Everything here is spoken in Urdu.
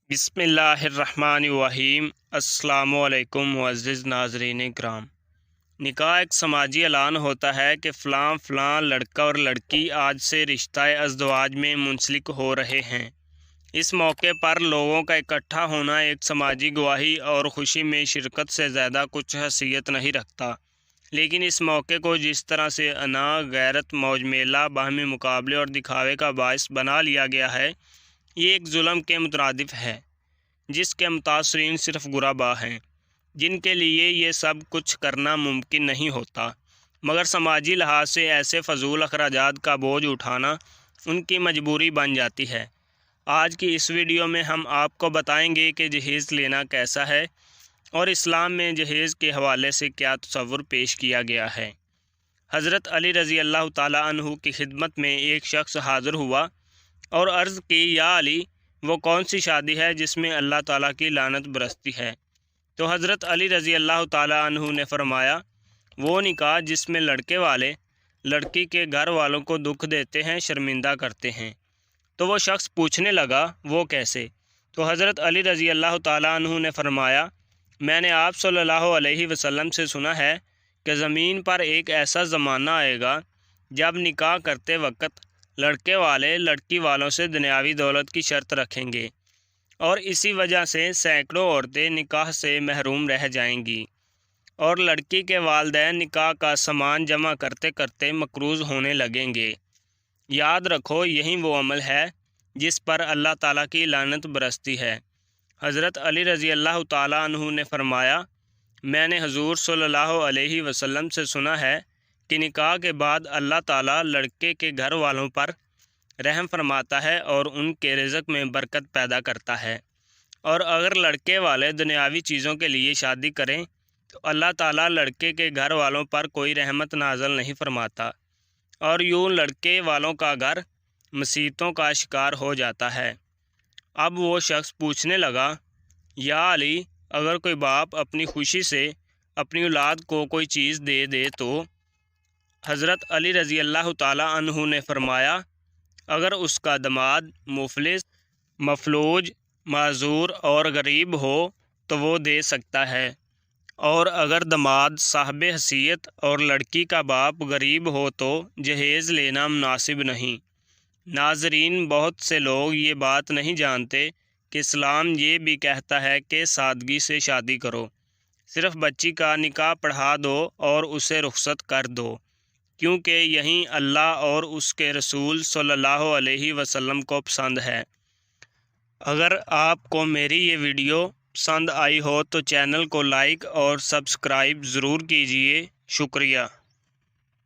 بسم اللہ الرحمن الرحیم۔ السلام علیکم معزز ناظرین کرام۔ نکاح ایک سماجی اعلان ہوتا ہے کہ فلاں لڑکا اور لڑکی آج سے رشتہ ازدواج میں منسلک ہو رہے ہیں۔ اس موقع پر لوگوں کا اکٹھا ہونا ایک سماجی گواہی اور خوشی میں شرکت سے زیادہ کچھ حیثیت نہیں رکھتا، لیکن اس موقع کو جس طرح سے انا، غیرت، موج میلہ، باہمی مقابلے اور دکھاوے کا باعث بنا لیا گیا ہے، یہ ایک ظلم کے مترادف ہے جس کے متاثرین صرف غربا ہیں، جن کے لیے یہ سب کچھ کرنا ممکن نہیں ہوتا، مگر سماجی لحاظ سے ایسے فضول اخراجات کا بوجھ اٹھانا ان کی مجبوری بن جاتی ہے۔ آج کی اس ویڈیو میں ہم آپ کو بتائیں گے کہ جہیز لینا کیسا ہے اور اسلام میں جہیز کے حوالے سے کیا تصور پیش کیا گیا ہے۔ حضرت علی رضی اللہ تعالیٰ عنہ کی خدمت میں ایک شخص حاضر ہوا اور عرض کی، یا علی، وہ کون سی شادی ہے جس میں اللہ تعالیٰ کی لعنت برستی ہے؟ تو حضرت علی رضی اللہ تعالیٰ عنہ نے فرمایا، وہ نکاح جس میں لڑکے والے لڑکی کے گھر والوں کو دکھ دیتے ہیں، شرمندہ کرتے ہیں۔ تو وہ شخص پوچھنے لگا، وہ کیسے؟ تو حضرت علی رضی اللہ تعالیٰ عنہ نے فرمایا، میں نے آپ صلی اللہ علیہ وسلم سے سنا ہے کہ زمین پر ایک ایسا زمانہ آئے گا جب نکاح کرتے وقت لڑکے والے لڑکی والوں سے دنیاوی دولت کی شرط رکھیں گے، اور اسی وجہ سے سینکڑوں عورتیں نکاح سے محروم رہ جائیں گی، اور لڑکی کے والدین نکاح کا سامان جمع کرتے کرتے مقروض ہونے لگیں گے۔ یاد رکھو، یہی وہ عمل ہے جس پر اللہ تعالیٰ کی لعنت برستی ہے۔ حضرت علی رضی اللہ تعالیٰ عنہ نے فرمایا، میں نے حضور صلی اللہ علیہ وسلم سے سنا ہے کہ نکاح کے بعد اللہ تعالیٰ لڑکے کے گھر والوں پر رحم فرماتا ہے اور ان کے رزق میں برکت پیدا کرتا ہے، اور اگر لڑکے والے دنیاوی چیزوں کے لیے شادی کریں تو اللہ تعالیٰ لڑکے کے گھر والوں پر کوئی رحمت نازل نہیں فرماتا، اور یوں لڑکے والوں کا گھر مصیبتوں کا شکار ہو جاتا ہے۔ اب وہ شخص پوچھنے لگا، یا علی، اگر کوئی باپ اپنی خوشی سے اپنی اولاد کو کوئی چیز دے دے تو؟ حضرت علی رضی اللہ تعالیٰ عنہ نے فرمایا، اگر اس کا داماد مفلس، مفلوج، معذور اور غریب ہو تو وہ دے سکتا ہے، اور اگر داماد صاحب حیثیت اور لڑکی کا باپ غریب ہو تو جہیز لینا مناسب نہیں۔ ناظرین، بہت سے لوگ یہ بات نہیں جانتے کہ اسلام یہ بھی کہتا ہے کہ سادگی سے شادی کرو، صرف بچی کا نکاح پڑھا دو اور اسے رخصت کر دو، کیونکہ یہی اللہ اور اس کے رسول صلی اللہ علیہ وسلم کو پسند ہے۔ اگر آپ کو میری یہ ویڈیو پسند آئی ہو تو چینل کو لائک اور سبسکرائب ضرور کیجیے۔ شکریہ۔